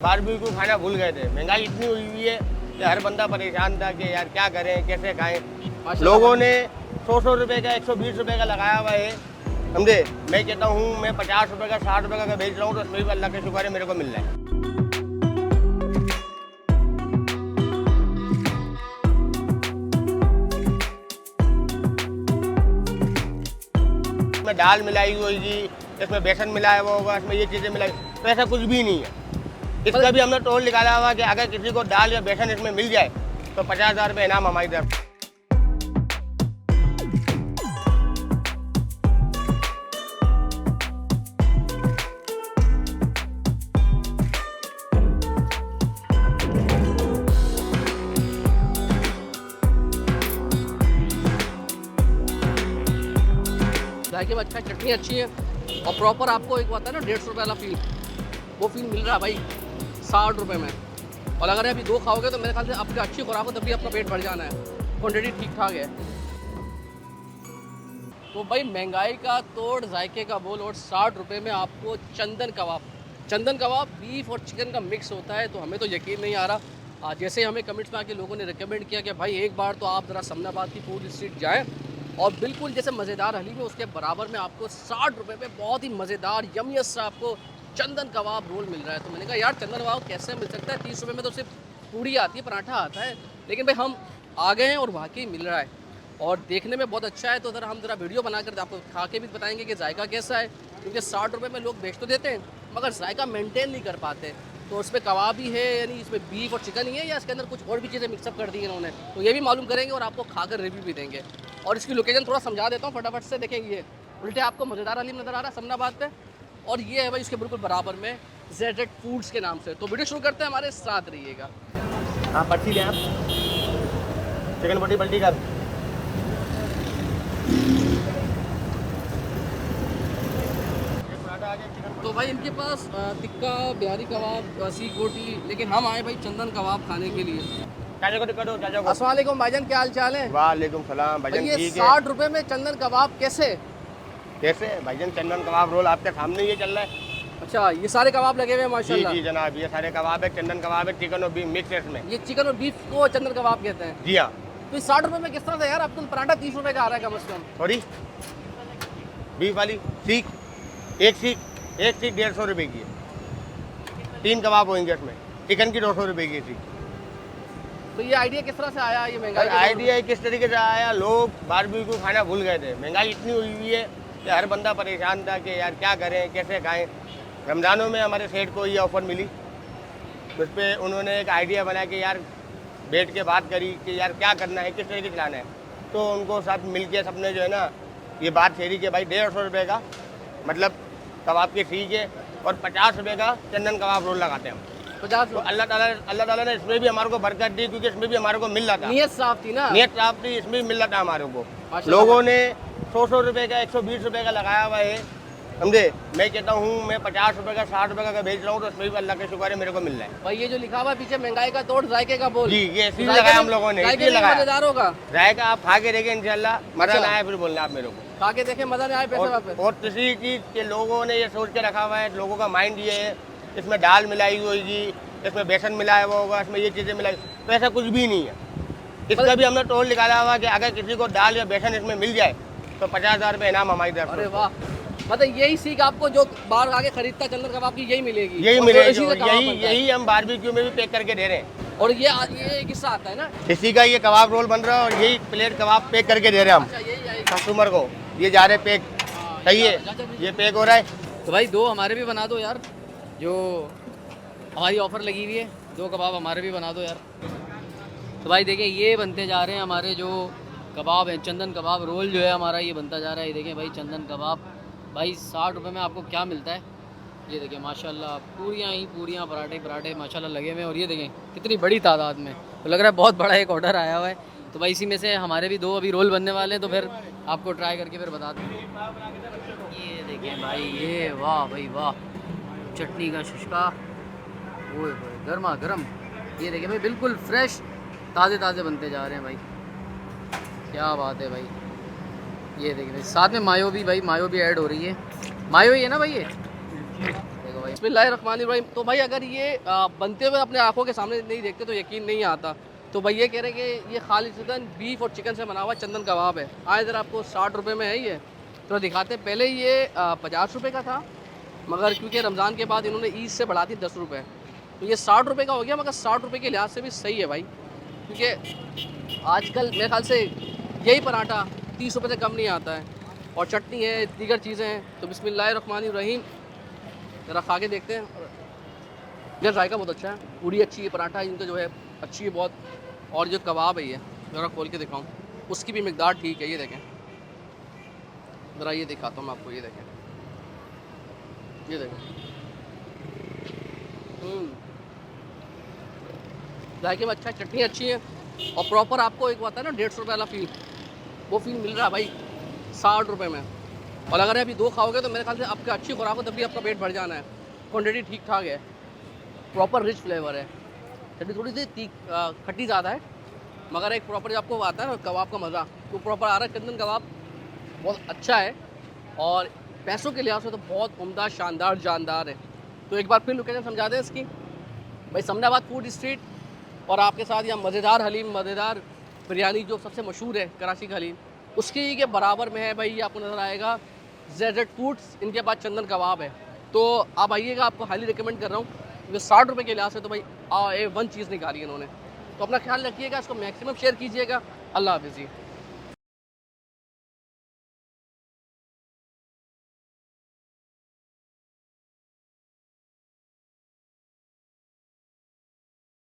Barbecue खाना भूल गए थे। महंगाई इतनी हुई है कि हर बंदा परेशान था कि यार क्या करें, कैसे खाएं। लोगों ने 100 रुपए का 120 रुपए का लगाया हुआ है, समझे। मैं कहता हूँ मैं 50 रुपए का 60 रुपए का बेच रहा हूँ, तो उसमें भी अल्लाह का शुक्र है मेरे को मिल रहा है। इसमें दाल मिलाई होगी, इसमें बेसन मिलाया हुआ होगा, इसमें ये चीज़ें मिलाई, तो ऐसा कुछ भी नहीं है। इसका भी हमने टोल निकाला हुआ कि अगर किसी को दाल या बेसन इसमें मिल जाए तो 50,000 रुपये इनाम हमारी तरफ। जायके में अच्छा, चटनी अच्छी है और प्रॉपर आपको एक होता है ना 150 रुपये वाला फील, वो फील मिल रहा है भाई 60 रुपये में। और अगर अभी 2 खाओगे तो मेरे ख्याल से आपकी अच्छी खुराक हो, तब भी आपका पेट भर जाना है। क्वान्टिटी ठीक ठाक है। तो भाई महंगाई का तोड़, जायके का बोल, और 60 रुपये में आपको चंदन कबाब बीफ और चिकन का मिक्स होता है। तो हमें तो यकीन नहीं आ रहा। जैसे हमें कमेंट्स में आके लोगों ने रिकमेंड किया कि भाई एक बार तो आप ज़रा समनाबाद की फूड स्ट्रीट जाएँ, और बिल्कुल जैसे मज़ेदार हली में उसके बराबर में आपको 60 रुपये में बहुत ही मज़ेदार यमियस सा आपको चंदन कबाब रोल मिल रहा है। तो मैंने कहा यार चंदन कबाब कैसे मिल सकता है, 30 रुपये में तो सिर्फ पूड़ी आती है, पराठा आता है। लेकिन भाई हम आ गए हैं और वाकई मिल रहा है और देखने में बहुत अच्छा है। तो ज़रा हम वीडियो बनाकर आपको खा के भी बताएंगे कि जायका कैसा है, क्योंकि 60 रुपये में लोग बेच तो देते हैं मगर जायका मेंटेन नहीं कर पाते। तो उसमें कबाब ही है, यानी इसमें बीफ और चिकन ही है, या इसके अंदर कुछ और भी चीज़ें मिक्सअप कर दी इन्होंने, तो ये भी मालूम करेंगे और आपको खाकर रिव्यू भी देंगे। और इसकी लोकेशन थोड़ा समझा देता हूँ फटाफट से। देखेंगे ये उल्टे आपको मज़ेदार हलीम नज़र आ रहा है समनाबाद पे, और ये है भाई उसके बिल्कुल बराबर में जेड फूड्स के नाम से। तो वीडियो शुरू करते हैं, हमारे साथ रहिएगा। हाँ, पर्ची लें आप, चिकन बोटी पल्टी कर। तो भाई इनके पास टिक्का, बिहारी कबाब, सीख बोटी, लेकिन हम आए भाई चंदन कबाब खाने के लिए। चाचा को टिकट हो, चाचा को। अस्सलाम वालेकुम भाईजान, क्या हाल चाल है? वालेकुम सलाम भाईजान, भाई ये ठीक है। 60 रुपये में चंदन कबाब कैसे? कैसे भाईजान, चंदन कबाब रोल आपके सामने ये चल रहा है। अच्छा, ये सारे कबाब लगे हुए हैं जी माशाल्लाह। जी जनाब, ये सारे कबाब है, चंदन कबाब है, चिकन और बीफ मिक्स है इसमें। ये चिकन और बीफ को चंदन कबाब कहते हैं। जी हाँ। तो 60 रुपये में किस तरह से यार, आपको पराठा 30 रुपये का आ रहा है कम से कम। सॉरी, बीफ वाली सीख, एक सीख 150 रुपये की है। 3 कबाब होंगे इसमें, चिकन की 200 रुपये की सीख। तो ये आइडिया किस तरह से आया, ये महंगाई का? आइडिया किस तरीके से आया, लोग बारबेक्यू खाना भूल गए थे। महंगाई इतनी हुई है कि हर बंदा परेशान था कि यार क्या करें, कैसे खाएं। रमज़ानों में हमारे सेठ को ये ऑफ़र मिली, उस पर उन्होंने एक आइडिया बनाया कि यार बैठ के बात करी कि यार क्या करना है, किस तरीके से चलाना है। तो उनको साथ मिल के सबने जो है ना ये बात छेड़ी कि भाई 150 रुपये का मतलब कबाब की सीख है और 50 रुपये का चंदन कबाब रोल लगाते हैं हम। 50 तो अल्लाह ताला ने इसमें भी हमारे को बरकत दी, क्योंकि इसमें भी हमारे को मिल रहा था। नियत साफ थी ना, नियत साफ थी, इसमें भी मिल रहा था हमारे को। माशाल्लाह। लोगों ने 100 रुपये का 120 रुपये का लगाया हुआ है, समझे। मैं कहता हूँ मैं 50 रुपये का 60 रुपये का बेच रहा हूँ, तो उसमें भी अल्लाह का शुक्र है मेरे को मिल रहा है। भाई ये जो लिखा हुआ है पीछे महंगाई का तोड़, जायके का बोल, जी ये इसलिए लगाया हम लोगों ने, इसलिए लगाया। मजेदार होगा, जाएगा, आप खा के देखें इंशाल्लाह, मजा अच्छा। ना आए फिर बोलना आप मेरे को। खा के देखे मजा नहीं आए पैसे वापस। और तीसरी चीज़ के लोगों ने ये सोच के रखा हुआ है, लोगों का माइंड ये है इसमें दाल मिलाई होगी, इसमें बेसन मिलाया हुआ होगा, इसमें ये चीज़ें मिलाई, तो ऐसा कुछ भी नहीं है। इसका भी हमने टोल निकाला हुआ कि अगर किसी को दाल या बेसन इसमें मिल जाए तो 50,000 रुपये इनाम हमारी तरफ अरे से। वाह, मतलब यही सीख आपको जो बाहर आके खरीदता चंदन कबाब की यही मिलेगी, यही और मिलेगी, इसी से कबाब बनता है। यही हम बारबेक्यू में भी पैक करके दे रहे हैं। और ये एक हिस्सा आता है ना, इसी का ये कबाब रोल बन रहा है और यही प्लेट कबाब पैक करके दे रहे हैं हम अच्छा यही आएगा। कस्टमर को। ये जा रहे पैक, सही है, ये पैक हो रहा है। तो भाई 2 हमारे भी बना दो यार, जो हमारी ऑफर लगी हुई है, 2 कबाब हमारे भी बना दो यार। तो भाई देखें ये बनते जा रहे हैं हमारे जो कबाब हैं, चंदन कबाब रोल जो है हमारा ये बनता जा रहा है। ये देखें भाई चंदन कबाब, भाई 60 रुपये में आपको क्या मिलता है। ये देखें माशाल्लाह पूरियाँ ही पूरियाँ, पराठे माशाल्लाह लगे हुए हैं। और ये देखें कितनी बड़ी तादाद में, तो लग रहा है बहुत बड़ा एक ऑर्डर आया हुआ है। तो भाई इसी में से हमारे भी 2 अभी रोल बनने वाले हैं, तो फिर आपको ट्राई करके फिर बता दें। ये देखें भाई, ये वाह भाई वाह, चटनी का शुष्का, ओए होए गर्मा गर्म। ये देखें भाई बिल्कुल फ्रेश ताज़े ताज़े बनते जा रहे हैं भाई, क्या बात है भाई। ये देखिए भाई साथ में मायो भी, भाई मायो भी ऐड हो रही है। मायो ही है ना भाई, ये देखो भाई बिस्मिल्लाहिर्रहमानिर्रहीम। तो भाई अगर ये बनते हुए अपने आंखों के सामने नहीं देखते तो यकीन नहीं आता। तो भाई ये कह रहे हैं कि ये खालिदन बीफ और चिकन से बना हुआ चंदन कबाब है। आए इधर आपको 60 रुपये में है ये। तो दिखाते हैं, पहले ये 50 रुपये का था, मगर क्योंकि रमज़ान के बाद इन्होंने ईद से बढ़ा दी 10 रुपये, तो ये 60 रुपये का हो गया। मगर 60 रुपये के लिहाज से भी सही है भाई, क्योंकि आजकल मेरे ख्याल से यही पराठा 30 रुपये से कम नहीं आता है। और चटनी है, दीगर चीज़ें हैं। तो बिस्मिल्लाहिर्रहमानिर्रहीम, ज़रा खा के देखते हैं। यार जायका बहुत अच्छा है, पूरी अच्छी है, पराठा इनका जो है अच्छी है बहुत। और जो कबाब है ये ज़रा खोल के दिखाऊँ, उसकी भी मिकदार ठीक है। ये देखें ज़रा, ये दिखाता हूँ मैं आपको, ये देखें, ये देखें। जायके में अच्छा है, चटनी अच्छी है, और प्रॉपर आपको एक बात है ना 150 रुपये वाला फील, वो फील मिल रहा है भाई 60 रुपये में। और अगर अभी 2 खाओगे तो मेरे ख्याल से आपकी अच्छी खुराक हो, तभी आपका पेट भर जाना है। क्वांटिटी ठीक ठाक है, प्रॉपर रिच फ्लेवर है। चटनी थोड़ी सी खट्टी ज़्यादा है, मगर एक प्रॉपर जो आपको आता है ना कबाब का मज़ा, तो प्रॉपर आ रहा है। चंदन कबाब बहुत अच्छा है, और पैसों के लिहाज से तो बहुत उम्दा, शानदार, जानदार है। तो एक बार फिर लोकेशन समझा दें इसकी भाई, समनाबाद फूड स्ट्रीट, और आपके साथ यहाँ मज़ेदार हलीम, मज़ेदार बिरयानी जो सबसे मशहूर है कराची का हलीम, उसकी के बराबर में है भाई। ये आपको नज़र आएगा ZZ फूड्स, इनके पास चंदन कबाब है। तो आप आइएगा, आपको हाईली रिकमेंड कर रहा हूँ, क्योंकि 60 रुपये के लिहाज से तो भाई वन चीज़ निकाली है इन्होंने। तो अपना ख्याल रखिएगा, इसको मैक्सिमम शेयर कीजिएगा। अल्लाह हाफ़िज़ जी।